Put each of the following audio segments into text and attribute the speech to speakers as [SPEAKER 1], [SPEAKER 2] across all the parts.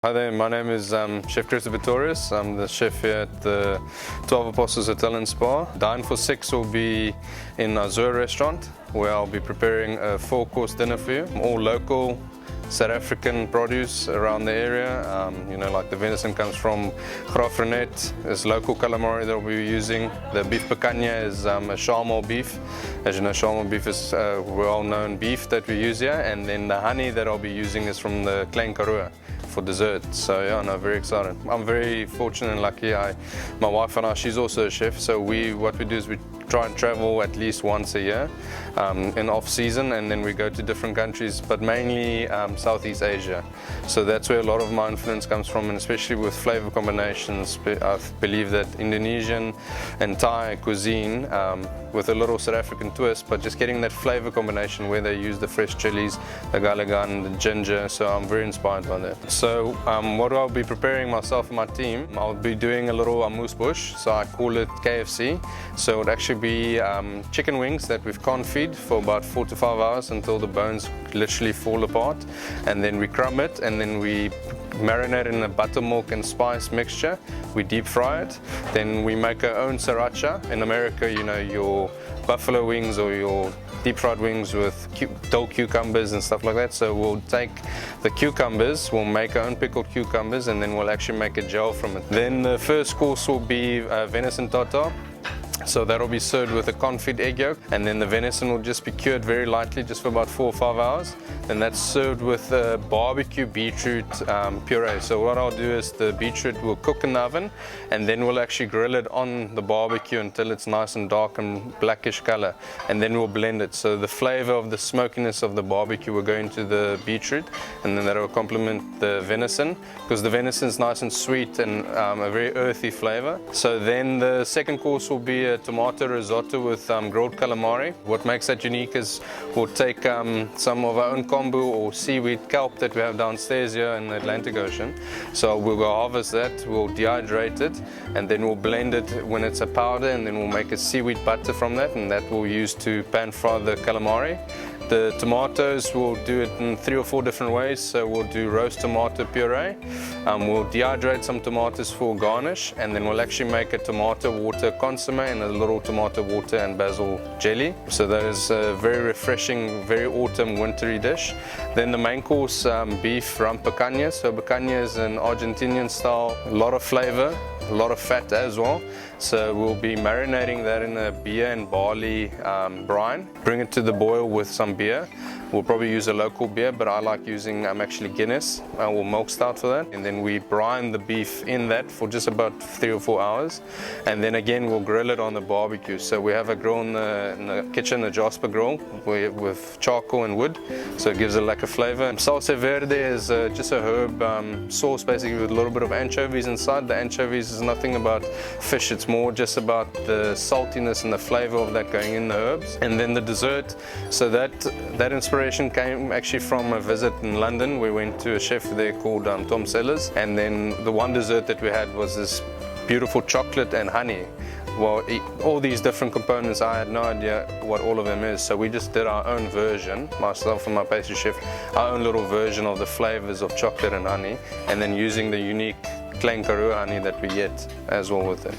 [SPEAKER 1] Hi there, my name is Chef Christo Pretorius. I'm the chef here at the 12 Apostles Hotel and Spa. DINE4SIX will be in our Zoe restaurant, where I'll be preparing a 4-course dinner for you. All local South African produce around the area. Like the venison comes from Graaff-Reinet. There's local calamari that we'll be using. The beef picanha is a charmal beef. As you know, charmal beef is a well-known beef that we use here. And then the honey that I'll be using is from the Klein Karoo for dessert. So yeah, no, very excited. I'm very fortunate and lucky. My wife and I, she's also a chef. So what we do is we try and travel at least once a year in off season, and then we go to different countries, but mainly Southeast Asia. So that's where a lot of my influence comes from, and especially with flavor combinations. I believe that Indonesian and Thai cuisine with a little South African twist, but just getting that flavor combination where they use the fresh chilies, the galagan, the ginger. So I'm very inspired by that. So what I'll be preparing myself and my team, I'll be doing a little amuse-bouche. So I call it KFC. So it actually be chicken wings that we've confit for about 4 to 5 hours until the bones literally fall apart, and then we crumb it, and then we marinate in a buttermilk and spice mixture. We deep fry it, then we make our own sriracha. In America, you know, your buffalo wings or your deep fried wings with dill cucumbers and stuff like that. So we'll take the cucumbers, we'll make our own pickled cucumbers, and then we'll actually make a gel from it. Then the first course will be venison tartare. So that'll be served with a confit egg yolk, and then the venison will just be cured very lightly, just for about 4 or 5 hours. And that's served with a barbecue beetroot puree. So what I'll do is the beetroot will cook in the oven, and then we'll actually grill it on the barbecue until it's nice and dark and blackish color, and then we'll blend it. So the flavor of the smokiness of the barbecue will go into the beetroot, and then that will complement the venison, because the venison is nice and sweet and a very earthy flavor. So then the second course will be a tomato risotto with grilled calamari. What makes that unique is we'll take some of our own kombu or seaweed kelp that we have downstairs here in the Atlantic Ocean. So we'll go harvest that, we'll dehydrate it, and then we'll blend it when it's a powder, and then we'll make a seaweed butter from that, and that we'll use to pan fry the calamari. The tomatoes, we'll do it in 3 or 4 different ways. So we'll do roast tomato puree, we'll dehydrate some tomatoes for garnish, and then we'll actually make a tomato water consomme and a little tomato water and basil jelly. So that is a very refreshing, very autumn wintry dish. Then the main course, beef rump picanha. So picanha is an Argentinian style, a lot of flavor, a lot of fat as well. So we'll be marinating that in a beer and barley brine. Bring it to the boil with some beer. We'll probably use a local beer, but I like using actually Guinness or milk stout for that. And then we brine the beef in that for just about 3 or 4 hours. And then again, we'll grill it on the barbecue. So we have a grill in the kitchen, a Jasper grill with charcoal and wood. So it gives it like a flavor. Salsa verde is just a herb sauce, basically with a little bit of anchovies inside. The anchovies is nothing about fish. It's more just about the saltiness and the flavor of that going in the herbs. And then the dessert, so that inspiration came actually from a visit in London. We went to a chef there called Tom Sellers, and then the one dessert that we had was this beautiful chocolate and honey. Well, all these different components, I had no idea what all of them is, so we just did our own version, myself and my pastry chef, our own little version of the flavors of chocolate and honey, and then using the unique Klein Karoo honey that we get as well with it.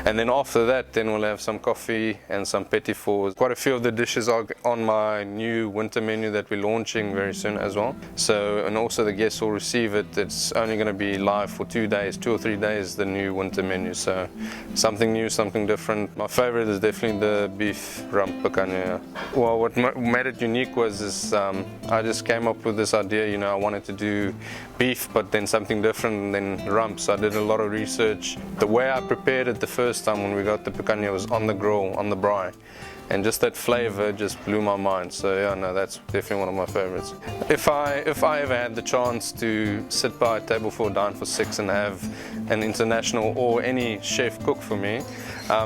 [SPEAKER 1] And then after that, then we'll have some coffee and some petit fours. Quite a few of the dishes are on my new winter menu that we're launching very soon as well. So, and also the guests will receive it. It's only going to be live for 2 days, 2 or 3 days, the new winter menu. So something new, something different. My favorite is definitely the beef rump picanha. Well, what made it unique was this, I just came up with this idea, you know, I wanted to do beef, but then something different than rump. So I did a lot of research. The way I prepared it the first time when we got the picanha was on the grill, on the braai. And just that flavor just blew my mind. So yeah, no, that's definitely one of my favorites. If I ever had the chance to sit by a table for DINE4SIX and have an international or any chef cook for me,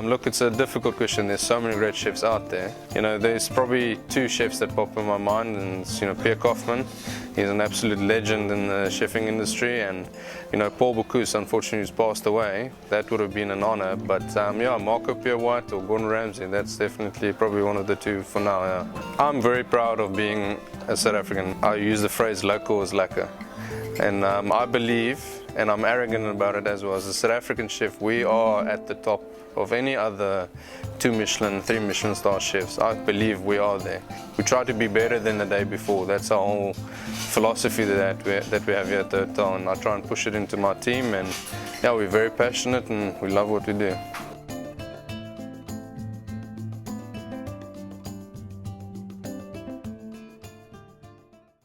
[SPEAKER 1] look, it's a difficult question. There's so many great chefs out there. You know, there's probably 2 chefs that pop in my mind, and it's, you know, Pierre Kaufman. He's an absolute legend in the chefing industry, and you know, Paul Bocuse, unfortunately, who's passed away. That would have been an honor, but yeah, Marco Pierre White or Gordon Ramsay, that's definitely probably one of the 2 for now. Yeah. I'm very proud of being a South African. I use the phrase local is lekker. And I believe, and I'm arrogant about it as well, as a South African chef, we are at the top of any other 2 Michelin, 3 Michelin star chefs. I believe we are there. We try to be better than the day before. That's our whole philosophy that we have here at the hotel, and I try and push it into my team. And yeah, we're very passionate and we love what we do.